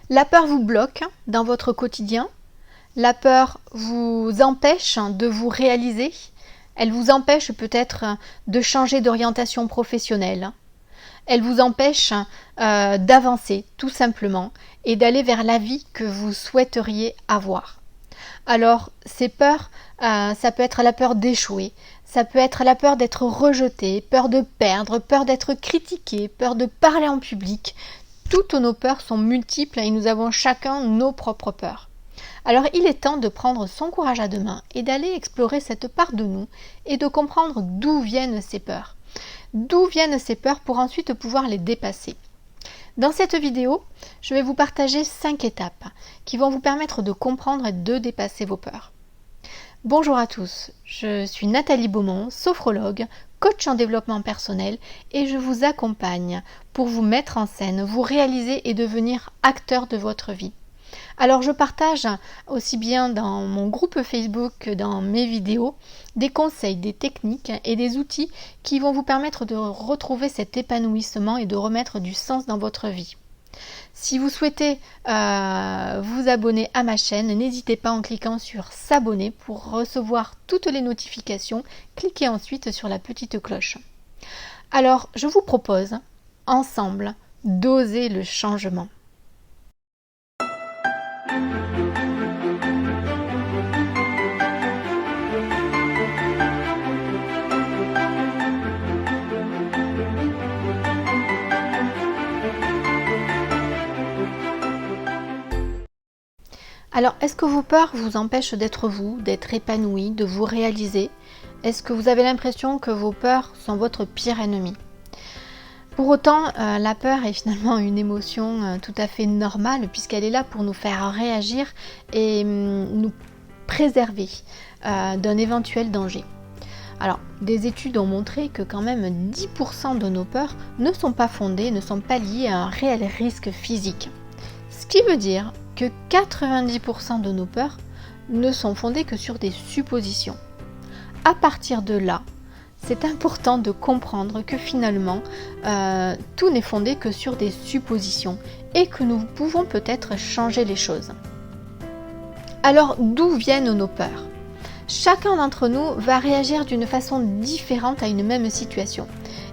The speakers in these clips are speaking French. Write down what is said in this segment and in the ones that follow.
La peur vous bloque dans votre quotidien. La peur vous empêche de vous réaliser. Elle vous empêche peut-être de changer d'orientation professionnelle. Elle vous empêche d'avancer tout simplement et d'aller vers la vie que vous souhaiteriez avoir. Alors ces peurs, ça peut être la peur d'échouer, ça peut être la peur d'être rejeté, peur de perdre, peur d'être critiqué, peur de parler en public. Toutes nos peurs sont multiples et nous avons chacun nos propres peurs. Alors il est temps de prendre son courage à deux mains et d'aller explorer cette part de nous et de comprendre d'où viennent ces peurs. D'où viennent ces peurs pour ensuite pouvoir les dépasser. Dans cette vidéo, je vais vous partager 5 étapes qui vont vous permettre de comprendre et de dépasser vos peurs. Bonjour à tous, je suis Nathalie Beaumont, sophrologue, coach en développement personnel et je vous accompagne pour vous mettre en scène, vous réaliser et devenir acteur de votre vie. Alors je partage aussi bien dans mon groupe Facebook que dans mes vidéos des conseils, des techniques et des outils qui vont vous permettre de retrouver cet épanouissement et de remettre du sens dans votre vie. Si vous souhaitez vous abonner à ma chaîne, n'hésitez pas en cliquant sur s'abonner pour recevoir toutes les notifications. Cliquez ensuite sur la petite cloche. Alors je vous propose ensemble d'oser le changement. Alors, est-ce que vos peurs vous empêchent d'être vous, d'être épanoui, de vous réaliser? Est-ce que vous avez l'impression que vos peurs sont votre pire ennemi? Pour autant, la peur est finalement une émotion tout à fait normale puisqu'elle est là pour nous faire réagir et nous préserver d'un éventuel danger. Alors, des études ont montré que quand même 10% de nos peurs ne sont pas fondées, ne sont pas liées à un réel risque physique. Ce qui veut dire que 90% de nos peurs ne sont fondées que sur des suppositions. À partir de là, c'est important de comprendre que finalement, tout n'est fondé que sur des suppositions et que nous pouvons peut-être changer les choses. Alors, d'où viennent nos peurs? Chacun d'entre nous va réagir d'une façon différente à une même situation.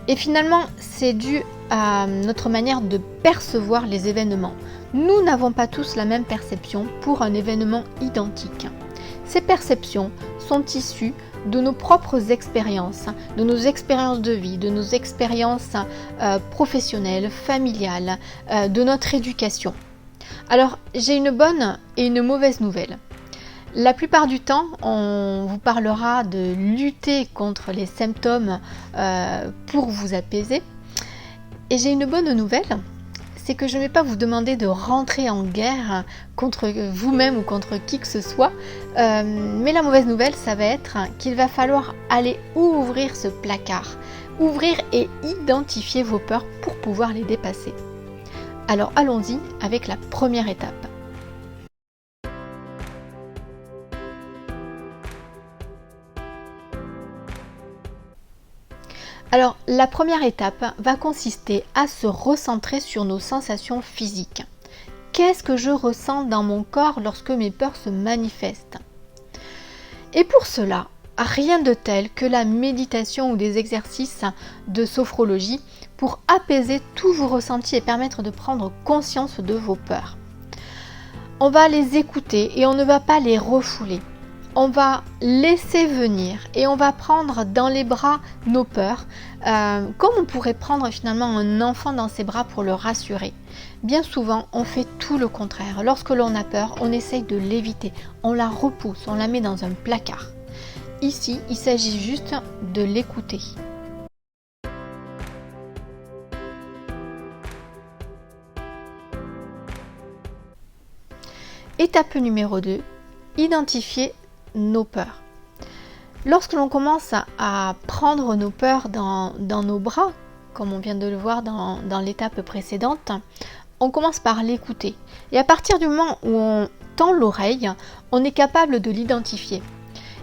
Et finalement, c'est dû à notre manière de percevoir les événements. Nous n'avons pas tous la même perception pour un événement identique. Ces perceptions sont issues de nos propres expériences, de nos expériences de vie, de nos expériences professionnelles, familiales, de notre éducation. Alors, j'ai une bonne et une mauvaise nouvelle. La plupart du temps, on vous parlera de lutter contre les symptômes pour vous apaiser. Et j'ai une bonne nouvelle, c'est que je ne vais pas vous demander de rentrer en guerre contre vous-même ou contre qui que ce soit. Mais la mauvaise nouvelle, ça va être qu'il va falloir aller ouvrir ce placard. Ouvrir et identifier vos peurs pour pouvoir les dépasser. Alors allons-y avec la première étape. Alors, la première étape va consister à se recentrer sur nos sensations physiques. Qu'est-ce que je ressens dans mon corps lorsque mes peurs se manifestent? Et pour cela, rien de tel que la méditation ou des exercices de sophrologie pour apaiser tous vos ressentis et permettre de prendre conscience de vos peurs. On va les écouter et on ne va pas les refouler. On va laisser venir et on va prendre dans les bras nos peurs, comme on pourrait prendre finalement un enfant dans ses bras pour le rassurer. Bien souvent, on fait tout le contraire. Lorsque l'on a peur, on essaye de l'éviter, on la repousse, on la met dans un placard. Ici, il s'agit juste de l'écouter. Étape numéro 2, identifier nos peurs. Lorsque l'on commence à prendre nos peurs dans nos bras, comme on vient de le voir dans l'étape précédente, on commence par l'écouter. Et à partir du moment où on tend l'oreille, on est capable de l'identifier.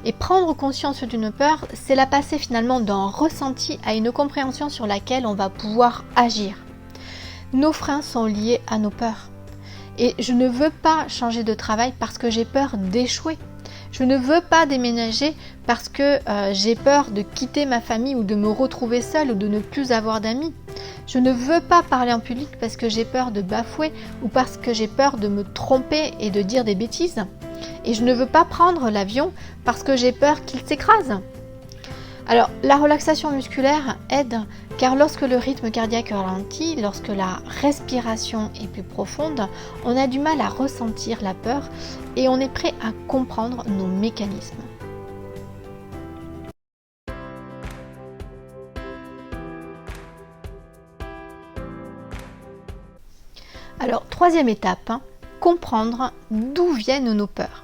Et prendre conscience d'une peur, c'est la passer finalement d'un ressenti à une compréhension sur laquelle on va pouvoir agir. Nos freins sont liés à nos peurs. Et je ne veux pas changer de travail parce que j'ai peur d'échouer. Je ne veux pas déménager parce que j'ai peur de quitter ma famille ou de me retrouver seule ou de ne plus avoir d'amis. Je ne veux pas parler en public parce que j'ai peur de bafouer ou parce que j'ai peur de me tromper et de dire des bêtises. Et je ne veux pas prendre l'avion parce que j'ai peur qu'il s'écrase. Alors, la relaxation musculaire aide car lorsque le rythme cardiaque ralentit, lorsque la respiration est plus profonde, on a du mal à ressentir la peur et on est prêt à comprendre nos mécanismes. Alors, troisième étape, comprendre d'où viennent nos peurs.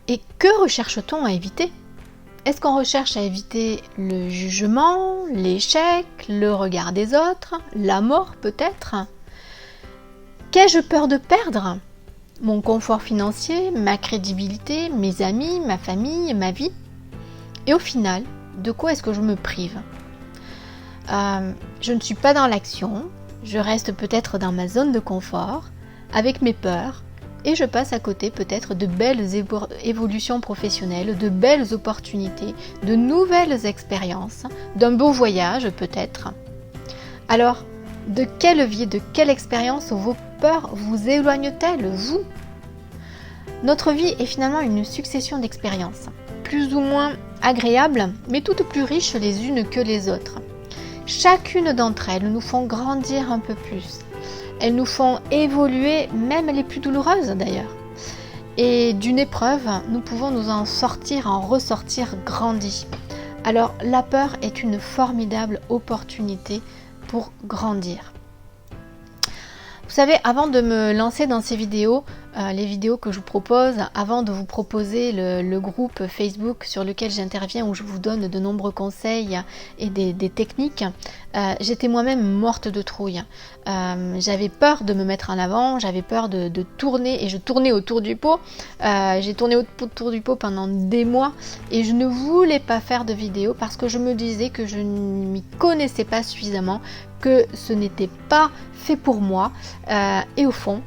Et que recherche-t-on à éviter ? Est-ce qu'on recherche à éviter le jugement, l'échec, le regard des autres, la mort peut-être ? Qu'ai-je peur de perdre ? Mon confort financier, ma crédibilité, mes amis, ma famille, ma vie ? Et au final, de quoi est-ce que je me prive ? Je ne suis pas dans l'action, je reste peut-être dans ma zone de confort, avec mes peurs, et je passe à côté peut-être de belles évolutions professionnelles, de belles opportunités, de nouvelles expériences, d'un beau voyage peut-être. Alors, de quelle vie, de quelle expérience vos peurs vous éloignent-elles, vous ? Notre vie est finalement une succession d'expériences, plus ou moins agréables, mais toutes plus riches les unes que les autres. Chacune d'entre elles nous font grandir un peu plus. Elles nous font évoluer, même les plus douloureuses d'ailleurs. Et d'une épreuve, nous pouvons nous en sortir, en ressortir grandis. Alors la peur est une formidable opportunité pour grandir. Vous savez, avant de me lancer dans ces vidéos, les vidéos que je vous propose, avant de vous proposer le groupe Facebook sur lequel j'interviens où je vous donne de nombreux conseils et des techniques, j'étais moi-même morte de trouille. J'avais peur de me mettre en avant, j'avais peur de tourner et je tournais autour du pot. J'ai tourné autour du pot pendant des mois et je ne voulais pas faire de vidéos parce que je me disais que je ne m'y connaissais pas suffisamment, que ce n'était pas fait pour moi et au fond,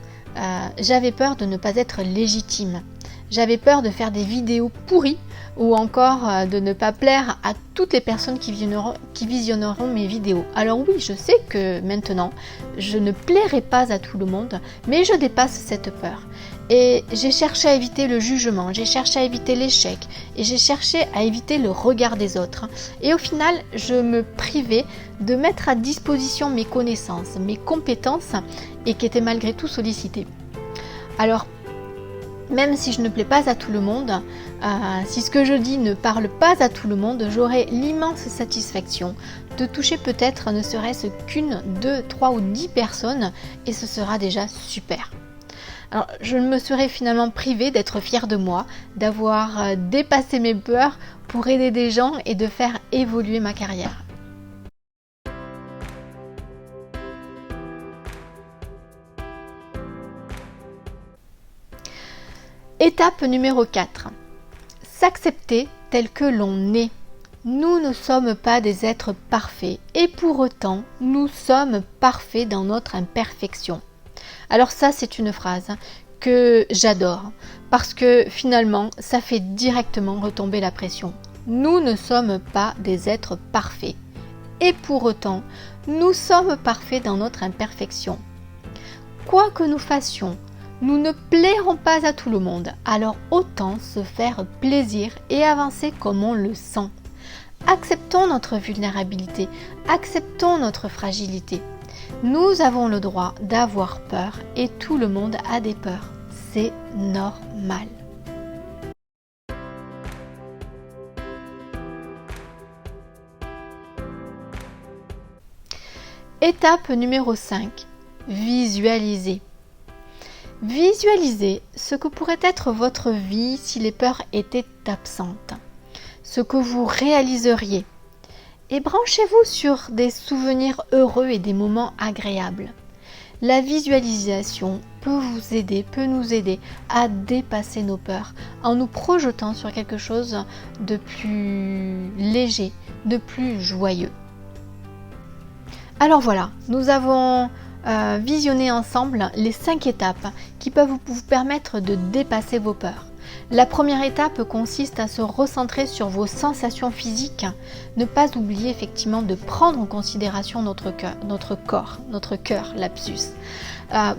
j'avais peur de ne pas être légitime. J'avais peur de faire des vidéos pourries ou encore de ne pas plaire à toutes les personnes qui visionneront mes vidéos. Alors oui, je sais que maintenant, je ne plairai pas à tout le monde, mais je dépasse cette peur. Et j'ai cherché à éviter le jugement, j'ai cherché à éviter l'échec et j'ai cherché à éviter le regard des autres. Et au final, je me privais de mettre à disposition mes connaissances, mes compétences et qui étaient malgré tout sollicitées. Alors, même si je ne plais pas à tout le monde, si ce que je dis ne parle pas à tout le monde, j'aurai l'immense satisfaction de toucher peut-être ne serait-ce qu'une, 2, 3 ou 10 personnes et ce sera déjà super. Alors, je me serais finalement privée d'être fière de moi, d'avoir dépassé mes peurs pour aider des gens et de faire évoluer ma carrière. Étape numéro 4. S'accepter tel que l'on est. Nous ne sommes pas des êtres parfaits et pour autant, nous sommes parfaits dans notre imperfection. Alors ça, c'est une phrase que j'adore parce que finalement, ça fait directement retomber la pression. Nous ne sommes pas des êtres parfaits et pour autant, nous sommes parfaits dans notre imperfection. Quoi que nous fassions, nous ne plairons pas à tout le monde, alors autant se faire plaisir et avancer comme on le sent. Acceptons notre vulnérabilité, acceptons notre fragilité. Nous avons le droit d'avoir peur et tout le monde a des peurs. C'est normal. Étape numéro 5. Visualiser. Visualisez ce que pourrait être votre vie si les peurs étaient absentes, ce que vous réaliseriez. Et branchez-vous sur des souvenirs heureux et des moments agréables. La visualisation peut nous aider à dépasser nos peurs en nous projetant sur quelque chose de plus léger, de plus joyeux. Alors voilà, nous avons visionner ensemble les 5 étapes qui peuvent vous permettre de dépasser vos peurs. La première étape consiste à se recentrer sur vos sensations physiques, ne pas oublier effectivement de prendre en considération notre cœur, lapsus,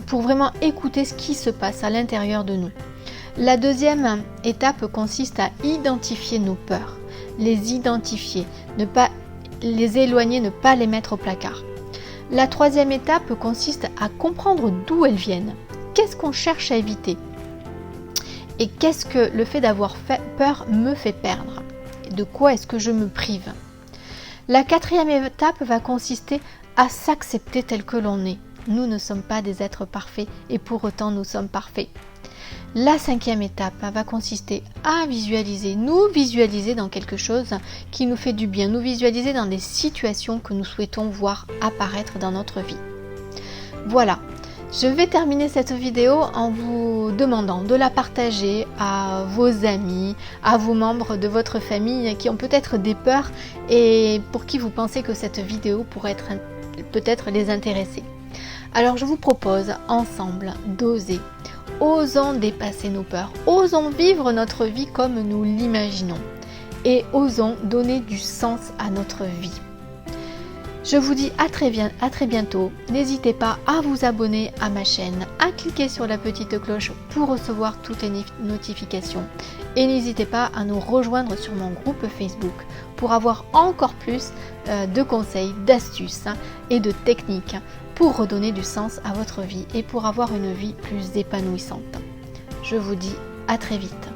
pour vraiment écouter ce qui se passe à l'intérieur de nous. La deuxième étape consiste à identifier nos peurs, les identifier, ne pas les éloigner, ne pas les mettre au placard. La troisième étape consiste à comprendre d'où elles viennent. Qu'est-ce qu'on cherche à éviter? Et qu'est-ce que le fait d'avoir peur me fait perdre? De quoi est-ce que je me prive? La quatrième étape va consister à s'accepter tel que l'on est. Nous ne sommes pas des êtres parfaits et pour autant nous sommes parfaits. La cinquième étape va consister à nous visualiser dans quelque chose qui nous fait du bien, nous visualiser dans des situations que nous souhaitons voir apparaître dans notre vie. Voilà, je vais terminer cette vidéo en vous demandant de la partager à vos amis, à vos membres de votre famille qui ont peut-être des peurs et pour qui vous pensez que cette vidéo pourrait peut-être les intéresser. Alors je vous propose ensemble d'oser. Osons dépasser nos peurs, osons vivre notre vie comme nous l'imaginons et osons donner du sens à notre vie. Je vous dis à très bientôt. N'hésitez pas à vous abonner à ma chaîne, à cliquer sur la petite cloche pour recevoir toutes les notifications. Et n'hésitez pas à nous rejoindre sur mon groupe Facebook pour avoir encore plus de conseils, d'astuces et de techniques pour redonner du sens à votre vie et pour avoir une vie plus épanouissante. Je vous dis à très vite.